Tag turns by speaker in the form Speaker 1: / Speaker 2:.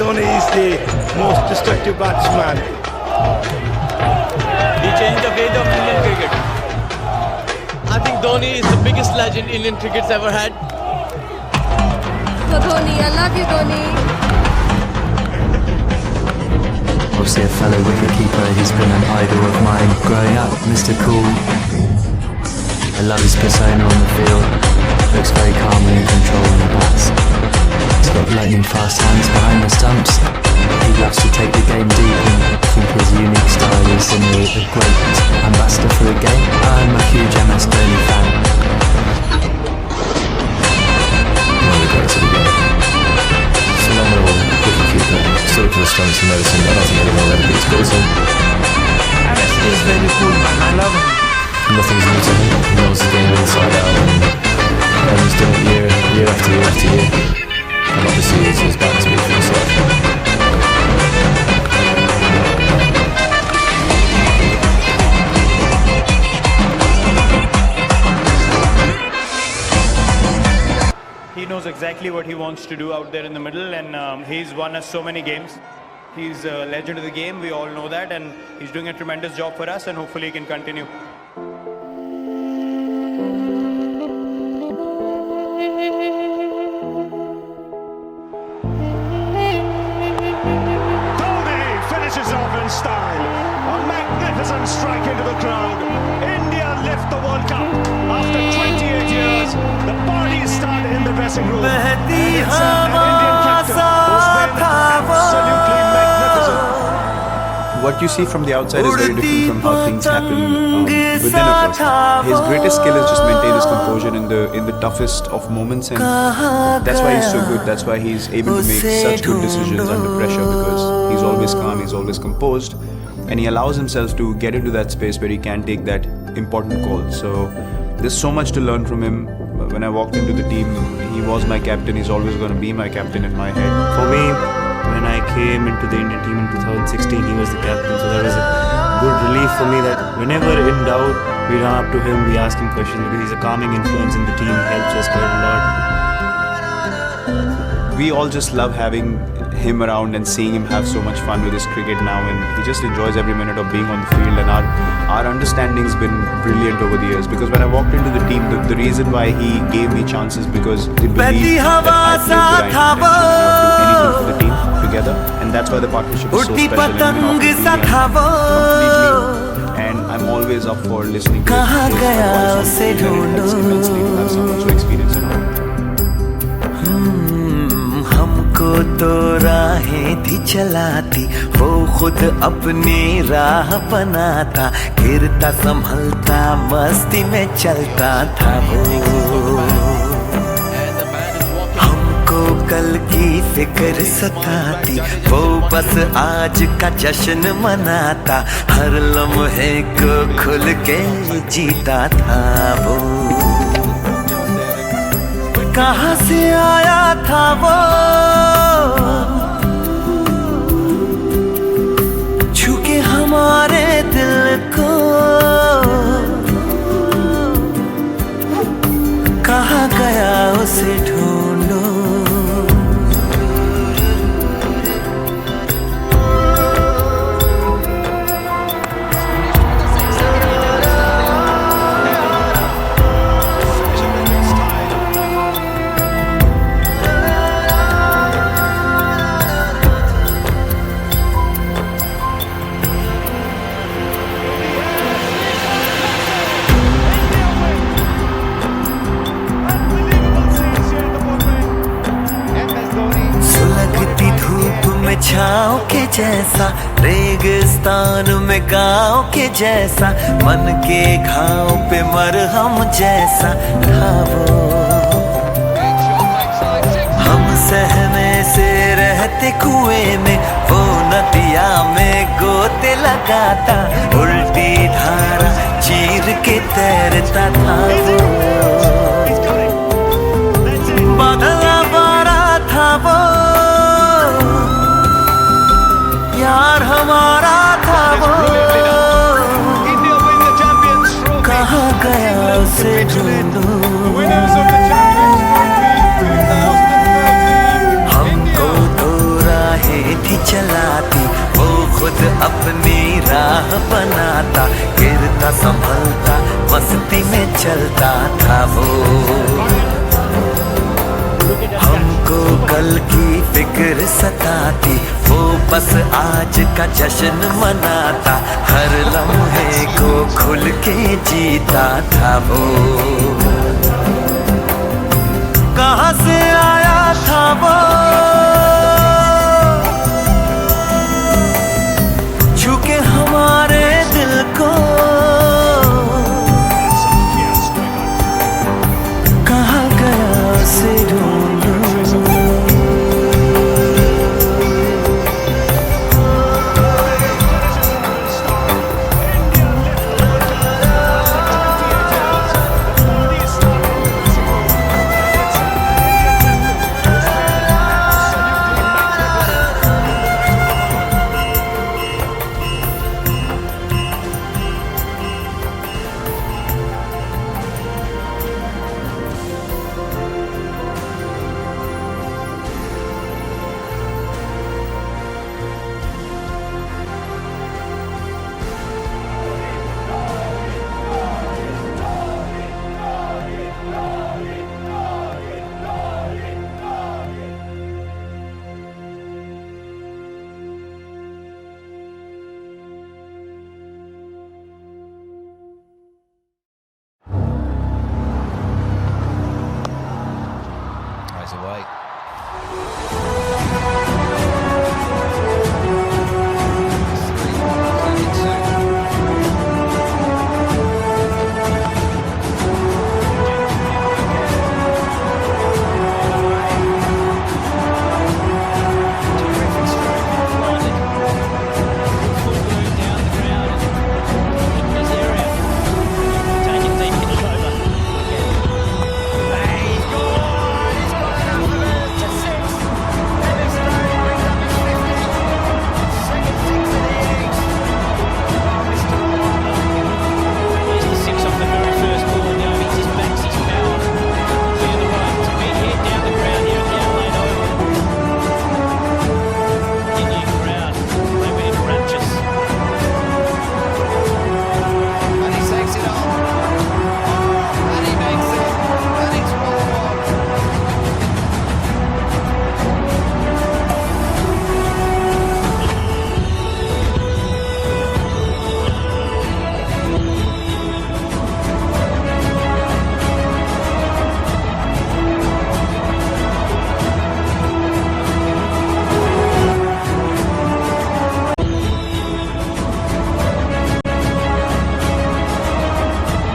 Speaker 1: Dhoni is the most destructive batsman.
Speaker 2: He changed the fate of Indian cricket. I think Dhoni is the biggest legend Indian cricket's ever had.
Speaker 3: So Dhoni, I love you, Dhoni.
Speaker 4: Obviously a fellow wicketkeeper, he's been an idol of mine growing up, Mr. Cool. I love his persona on the field, looks very calm and in control when he bats. He's got lightning fast hands behind the stumps. He loves to take the game deep and I think his unique style is a great ambassador for the game. I'm a huge MS Dhoni fan.
Speaker 5: One of the greats of the game. Phenomenal wicketkeeper, still to the stumps and medicine. I don't think anyone will ever be as good as him.
Speaker 1: MS is very cool, man. I love him.
Speaker 5: Nothing's new to him. He knows the game inside out and he's done it year after year after year. And obviously it's his back speed for himself.
Speaker 6: He knows exactly what he wants to do out there in the middle, and he's won us so many games. He's a legend of the game, we all know that, and he's doing a tremendous job for us, and hopefully he can continue.
Speaker 7: Dhoni finishes off in style. A magnificent strike into the crowd. India lift the World Cup after 28 years. The party started in the dressing room. And it's an Indian captain who's been absolutely magnificent.
Speaker 8: What you see from the outside is very different from how things happen within a person. His greatest skill is just maintain his composure in the toughest of moments, and that's why he's so good. That's why he's able to make such good decisions under pressure, because he's always calm, he's always composed, and he allows himself to get into that space where he can take that important call. So there's so much to learn from him. When I walked into the team, he was my captain. He's always going to be my captain in my head.
Speaker 9: For me, when I came into the Indian team in 2016, he was the captain, so that was a good relief for me that whenever in doubt, we run up to him, we ask him questions, because he's a calming influence in the team, he helps us quite a lot.
Speaker 8: We all just love having him around and seeing him have so much fun with his cricket now, and he just enjoys every minute of being on the field, and our understanding's been brilliant over the years, because when I walked into the team, the reason why he gave me chances because he believed that I played the right and do anything for the team together, and that's why the partnership is so special, and we often completely, and I'm always up for listening to his voice on stage, and it helps immensely to have someone so experienced and all.
Speaker 10: हमको तो राहें थी चलाती, वो खुद अपनी राह बनाता, गिरता संभलता मस्ती में चलता था वो। हमको कल की फिक्र सताती, वो बस आज का जश्न मनाता, हर लम्हे को खुल के जीता था वो। कहाँ से आया था वो, छूके हमारे दिल को, कहाँ गया उसे ढूंढो। छाँव के जैसा, रेगिस्तान में गाँव के जैसा, मन के घाव पे मरहम जैसा था वो। हम सहमे से रहते कुएं में, वो नदिया में गोते लगाता, उल्टी धारा चीर के तैरता था वो। बादला बारा था वो, यार हमारा था वो, कहाँ गया उसे ढूंढो। हमको तो राहें कल की फिक्र सताती, वो बस आज का जश्न मनाता, हर लम्हे को खुल के जीता था वो। कहाँ से आया था वो, छूके हमारे दिल को, कहाँ गया उसे ढूंढूं।
Speaker 2: Eyes away.